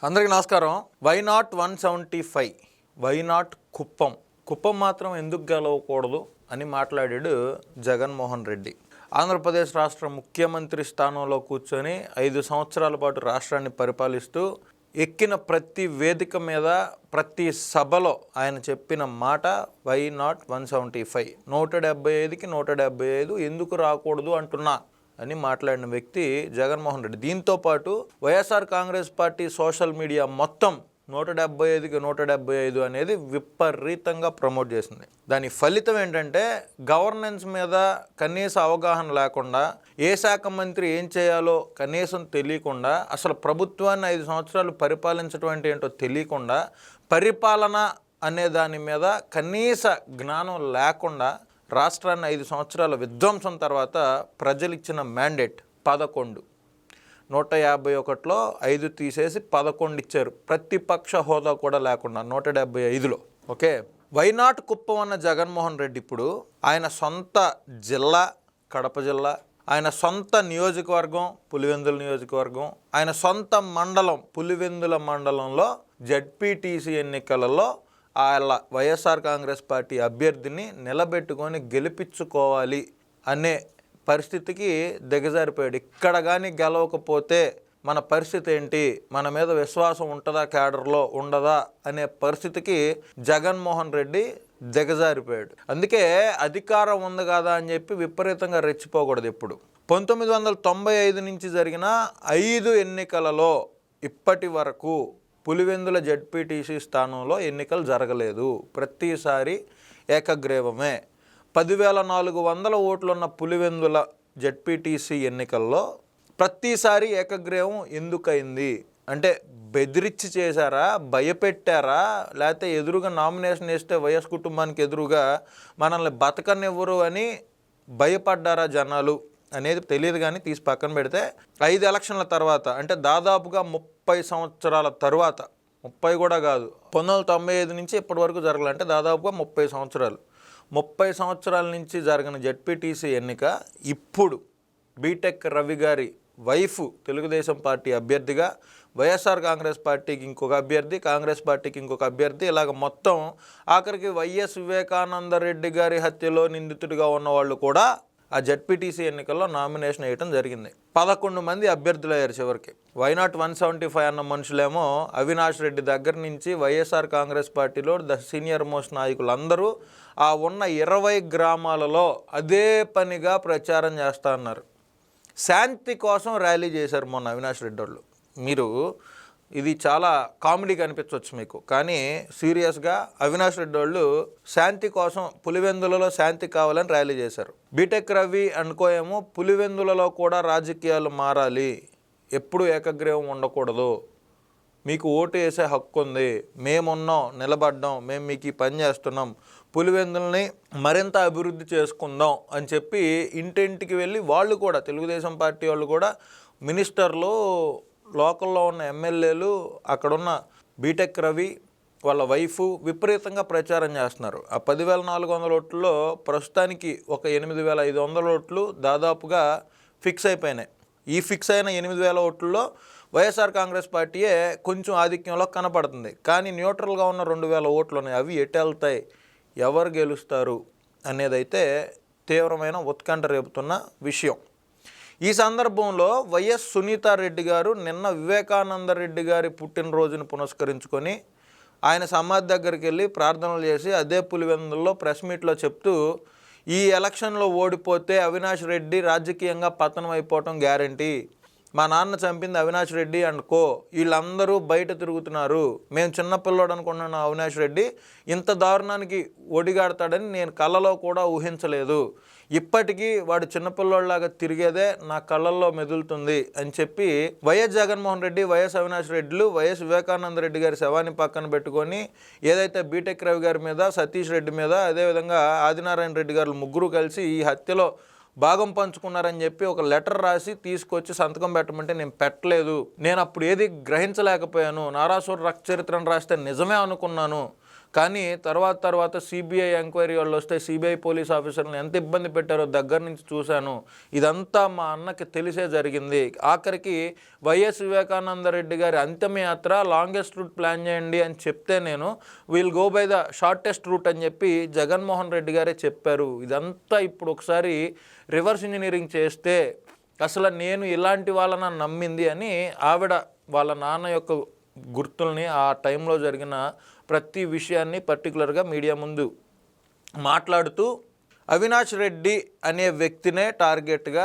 అందరికీ నమస్కారం. Why not 175? Why not Kuppam? Kuppam మాత్రం ఎందుకు గెలవకూడదు అని మాట్లాడాడు జగన్మోహన్ రెడ్డి. ఆంధ్రప్రదేశ్ రాష్ట్ర ముఖ్యమంత్రి స్థానంలో కూర్చొని 5 సంవత్సరాల పాటు రాష్ట్రాన్ని పరిపాలిస్తూ ఎక్కిన ప్రతి వేదిక మీద ప్రతి సభలో ఆయన చెప్పిన మాట వై నాట్ 175? 175కి 175 ఎందుకు రాకూడదు అంటున్నా అని మాట్లాడిన వ్యక్తి జగన్మోహన్ రెడ్డి. దీంతోపాటు YSR Congress party social media మొత్తం 175కి 175 అనేది విపరీతంగా ప్రమోట్ చేసింది. దాని ఫలితం ఏంటంటే గవర్నెన్స్ మీద కనీస అవగాహన లేకుండా, ఏ శాఖ మంత్రి ఏం చేయాలో కనీసం తెలియకుండా, అసలు ప్రభుత్వాన్ని 5 సంవత్సరాలు పరిపాలించడం అంటే ఏంటో తెలియకుండా, పరిపాలన అనే దాని మీద కనీస జ్ఞానం లేకుండా రాష్ట్రాన్ని 5 సంవత్సరాల విధ్వంసం తర్వాత ప్రజలు ఇచ్చిన మ్యాండేట్ 11. 151లో 5 తీసేసి 11 ఇచ్చారు, ప్రతిపక్ష హోదా కూడా లేకుండా 175లో. ఓకే, వైనాట్ కుప్పం అన్న జగన్మోహన్ రెడ్డి ఇప్పుడు ఆయన సొంత జిల్లా కడప జిల్లా, ఆయన సొంత నియోజకవర్గం పులివెందుల నియోజకవర్గం, ఆయన సొంత మండలం పులివెందుల మండలంలో జడ్పీటీసీ ఎన్నికలలో అలా వైఎస్ఆర్ కాంగ్రెస్ పార్టీ అభ్యర్థిని నిలబెట్టుకొని గెలిపించుకోవాలి అనే పరిస్థితికి దిగజారిపోయాడు. ఇక్కడ కానీ గెలవకపోతే మన పరిస్థితి ఏంటి, మన మీద విశ్వాసం ఉంటుందా, క్యాడర్లో ఉండదా అనే పరిస్థితికి జగన్మోహన్ రెడ్డి దిగజారిపోయాడు. అందుకే అధికారం ఉంది కదా అని చెప్పి విపరీతంగా రెచ్చిపోకూడదు. ఇప్పుడు 1995 నుంచి జరిగిన 5 ఎన్నికలలో ఇప్పటి వరకు పులివెందుల జడ్పీటీసీ స్థానంలో ఎన్నికలు జరగలేదు. ప్రతిసారి ఏకగ్రీవమే. 10,400 ఓట్లున్న పులివెందుల జడ్పీటీసీ ఎన్నికల్లో ప్రతిసారి ఏకగ్రీవం ఎందుకయింది అంటే బెదిరించి చేశారా, భయపెట్టారా, లేకపోతే ఎదురుగా నామినేషన్ వేస్తే వైఎస్ కుటుంబానికి ఎదురుగా మనల్ని బతకనివ్వరు అని భయపడ్డారా జనాలు అనేది తెలియదు. కానీ తీసి పక్కన పెడితే 5 ఎలక్షన్ల తర్వాత అంటే దాదాపుగా 30 సంవత్సరాల తర్వాత, 30 కూడా కాదు, 1995 నుంచి ఇప్పటి వరకు జరగాలంటే దాదాపుగా 30 సంవత్సరాలు. 30 సంవత్సరాల నుంచి జరిగిన జడ్పీటీసీ ఎన్నిక ఇప్పుడు బీటెక్ రవి గారి వైఫ్ తెలుగుదేశం పార్టీ అభ్యర్థిగా, వైఎస్ఆర్ కాంగ్రెస్ పార్టీకి ఇంకొక అభ్యర్థి, కాంగ్రెస్ పార్టీకి ఇంకొక అభ్యర్థి, ఇలాగ మొత్తం ఆఖరికి వైఎస్ వివేకానంద రెడ్డి గారి హత్యలో నిందితుడిగా ఉన్నవాళ్ళు కూడా ఆ జడ్పీటీసీ ఎన్నికల్లో నామినేషన్ వేయటం జరిగింది. 11 మంది అభ్యర్థులు అయ్యారు చివరికి. వైనాట్ 175 అన్న మనుషులేమో అవినాష్ రెడ్డి దగ్గర నుంచి వైఎస్ఆర్ కాంగ్రెస్ పార్టీలో సీనియర్ మోస్ట్ నాయకులందరూ ఆ ఉన్న 20 గ్రామాలలో అదే పనిగా ప్రచారం చేస్తా అన్నారు. శాంతి కోసం ర్యాలీ చేశారు మొన్న అవినాష్ రెడ్డి వాళ్ళు. మీరు ఇది చాలా కామెడీ కనిపించవచ్చు మీకు, కానీ సీరియస్గా అవినాష్ రెడ్డి వాళ్ళు శాంతి కోసం పులివెందులలో శాంతి కావాలని ర్యాలీ చేశారు. బీటెక్ రవి అనుకోయేమో పులివెందులలో కూడా రాజకీయాలు మారాలి, ఎప్పుడు ఏకగ్రీవం ఉండకూడదు, మీకు ఓటు వేసే హక్కు ఉంది, మేమున్నాం, నిలబడ్డాం, మేము మీకు ఈ పని చేస్తున్నాం, పులివెందుల్ని మరింత అభివృద్ధి చేసుకుందాం అని చెప్పి ఇంటింటికి వెళ్ళి వాళ్ళు కూడా తెలుగుదేశం పార్టీ వాళ్ళు కూడా, మినిస్టర్లు, లోకల్లో ఉన్న ఎమ్మెల్యేలు, అక్కడున్న బీటెక్ రవి వాళ్ళ వైఫ్ విపరీతంగా ప్రచారం చేస్తున్నారు. ఆ 10,400 ఓట్లలో ప్రస్తుతానికి ఒక 8,500 ఓట్లు దాదాపుగా ఫిక్స్ అయిపోయినాయి. ఈ ఫిక్స్ అయిన 8,000 ఓట్లలో వైఎస్ఆర్ కాంగ్రెస్ పార్టీయే కొంచెం ఆధిక్యంలో కనపడుతుంది. కానీ న్యూట్రల్గా ఉన్న 2,000 ఓట్లు ఉన్నాయి. అవి ఎటు వెళ్తాయి, ఎవరు గెలుస్తారు అనేదైతే తీవ్రమైన ఉత్కంఠ రేపుతున్న విషయం. ఈ సందర్భంలో వైఎస్ సునీతారెడ్డి గారు నిన్న వివేకానంద రెడ్డి గారి పుట్టినరోజును పురస్కరించుకొని ఆయన సమాధి దగ్గరికి వెళ్ళి ప్రార్థనలు చేసి అదే పులివెందుల్లో ప్రెస్ మీట్లో చెప్తూ, ఈ ఎలక్షన్లో ఓడిపోతే అవినాష్ రెడ్డి రాజకీయంగా పతనం అయిపోవటం గ్యారంటీ, మా నాన్న చంపింది అవినాష్ రెడ్డి అనుకో, వీళ్ళందరూ బయట తిరుగుతున్నారు, మేము చిన్నపిల్లోడు అనుకున్న అవినాష్ రెడ్డి ఇంత దారుణానికి ఒడిగాడతాడని నేను కళ్ళలో కూడా ఊహించలేదు, ఇప్పటికీ వాడు చిన్నపిల్లోళ్ళలాగా తిరిగేదే నా కళ్ళల్లో మెదులుతుంది అని చెప్పి వైఎస్ జగన్మోహన్ రెడ్డి, వైఎస్ అవినాష్ రెడ్డిలు, వైఎస్ వివేకానంద రెడ్డి గారి శవాన్ని పక్కన పెట్టుకొని ఏదైతే బీటెక్ రవి గారి మీద, సతీష్ రెడ్డి మీద, అదేవిధంగా ఆదినారాయణ రెడ్డి గారు ముగ్గురు కలిసి ఈ హత్యలో భాగం పంచుకున్నారని చెప్పి ఒక లెటర్ రాసి తీసుకొచ్చి సంతకం పెట్టమంటే నేను పెట్టలేదు, నేను అప్పుడు ఏది గ్రహించలేకపోయాను, నారాసుర రక్త చరిత్రను రాస్తే నిజమే అనుకున్నాను, కానీ తర్వాత సిబిఐ ఎంక్వైరీ వాళ్ళు వస్తే సిబిఐ పోలీస్ ఆఫీసర్లను ఎంత ఇబ్బంది పెట్టారో దగ్గర నుంచి చూశాను. ఇదంతా మా అన్నకి తెలిసే జరిగింది. ఆఖరికి వైఎస్ వివేకానంద రెడ్డి గారి అంతిమయాత్ర లాంగెస్ట్ రూట్ ప్లాన్ చేయండి అని చెప్తే నేను will go by the shortest route అని చెప్పి జగన్మోహన్ రెడ్డి గారే చెప్పారు. ఇదంతా ఇప్పుడు ఒకసారి రివర్స్ ఇంజనీరింగ్ చేస్తే అసలు నేను ఇలాంటి వాళ్ళని నమ్మింది అని ఆవిడ వాళ్ళ నాన్న యొక్క గుర్తుల్ని ఆ టైంలో జరిగిన ప్రతి విషయాన్ని పర్టికులర్గా మీడియా ముందు మాట్లాడుతూ అవినాష్ రెడ్డి అనే వ్యక్తినే టార్గెట్గా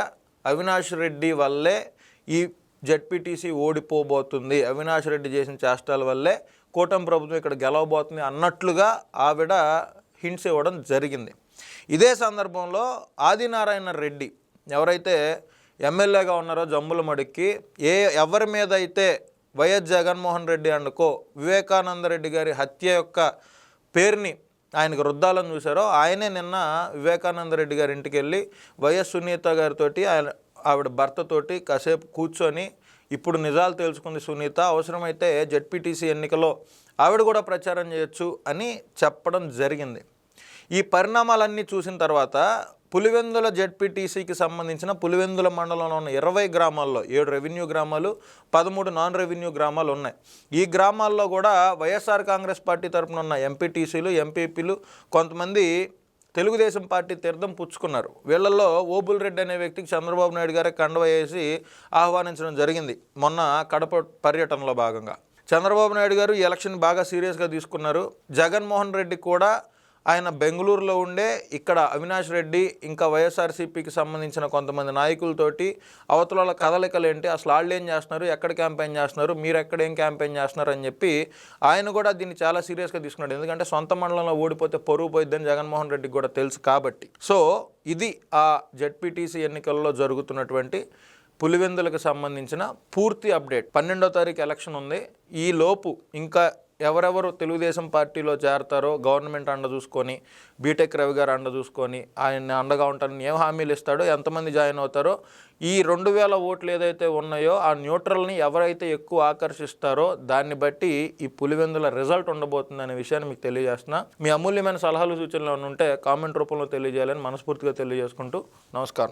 అవినాష్ రెడ్డి వల్లే ఈ జెడ్పీటీసీ ఓడిపోబోతుంది, అవినాష్ రెడ్డి చేసిన చేష్టాల వల్లే కూటమి ప్రభుత్వం ఇక్కడ గెలవబోతుంది అన్నట్లుగా ఆవిడ హింట్స్ ఇవ్వడం జరిగింది. ఇదే సందర్భంలో ఆదినారాయణ రెడ్డి ఎవరైతే ఎమ్మెల్యేగా ఉన్నారో జంబులమడుక్కి ఎవరి మీద అయితే వైఎస్ జగన్మోహన్ రెడ్డి అండుకో వివేకానంద రెడ్డి గారి హత్య యొక్క పేరుని ఆయనకు రుద్దాలని చూశారో ఆయనే నిన్న వివేకానంద రెడ్డి గారి ఇంటికి వెళ్ళి వైఎస్ సునీత గారితో ఆవిడ భర్తతోటి కాసేపు కూర్చొని ఇప్పుడు నిజాలు తెలుసుకుంది సునీత, అవసరమైతే జెడ్పీటీసీ ఎన్నికలో ఆవిడ కూడా ప్రచారం చేయొచ్చు అని చెప్పడం జరిగింది. ఈ పరిణామాలన్నీ చూసిన తర్వాత పులివెందుల జెడ్పీటీసీకి సంబంధించిన పులివెందుల మండలంలో ఉన్న 20 గ్రామాల్లో 7 రెవెన్యూ గ్రామాలు 13 నాన్ రెవెన్యూ గ్రామాలు ఉన్నాయి. ఈ గ్రామాల్లో కూడా వైఎస్ఆర్ కాంగ్రెస్ పార్టీ తరఫున ఉన్న ఎంపీటీసీలు ఎంపీపీలు కొంతమంది తెలుగుదేశం పార్టీ తీర్థం పుచ్చుకున్నారు. వీళ్ళల్లో ఓబుల్ రెడ్డి అనే వ్యక్తికి చంద్రబాబు నాయుడు గారే కండువ వేసి ఆహ్వానించడం జరిగింది మొన్న కడప పర్యటనలో భాగంగా. చంద్రబాబు నాయుడు గారు ఈ ఎలక్షన్ బాగా సీరియస్గా తీసుకున్నారు. జగన్మోహన్ రెడ్డి కూడా ఆయన బెంగళూరులో ఉండే ఇక్కడ అవినాష్ రెడ్డి ఇంకా వైఎస్ఆర్సీపీకి సంబంధించిన కొంతమంది నాయకులతోటి అవతల కదలికలు ఏంటి, అసలు వాళ్ళు ఏం చేస్తున్నారు, ఎక్కడ క్యాంపెయిన్ చేస్తున్నారు, మీరు ఎక్కడ ఏం క్యాంపెయిన్ చేస్తున్నారు అని చెప్పి ఆయన కూడా దీన్ని చాలా సీరియస్గా తీసుకున్నాడు. ఎందుకంటే సొంత మండలంలో ఓడిపోతే పరువు పోయిద్దని జగన్మోహన్ రెడ్డికి కూడా తెలుసు కాబట్టి. సో ఇది ఆ జెడ్పీటీసీ ఎన్నికల్లో జరుగుతున్నటువంటి పులివెందులకు సంబంధించిన పూర్తి అప్డేట్. 12వ తారీఖు ఎలక్షన్ ఉంది. ఈ లోపు ఇంకా ఎవరెవరు తెలుగుదేశం పార్టీలో చేరతారో గవర్నమెంట్ అండ చూసుకొని బీటెక్ రవి గారు అండ చూసుకొని ఆయన అండగా ఉంటారని ఏం హామీలు ఇస్తాడో, ఎంతమంది జాయిన్ అవుతారో, ఈ 2000 ఓట్లు ఏదైతే ఉన్నాయో ఆ న్యూట్రల్ని ఎవరైతే ఎక్కువ ఆకర్షిస్తారో దాన్ని బట్టి ఈ పులివెందుల రిజల్ట్ ఉండబోతుంది అనే విషయాన్ని మీకు తెలియజేస్తున్నా. మీ అమూల్యమైన సలహాలు సూచనలు ఉంటే కామెంట్ రూపంలో తెలియజేయాలని మనస్ఫూర్తిగా తెలియజేసుకుంటూ నమస్కారం.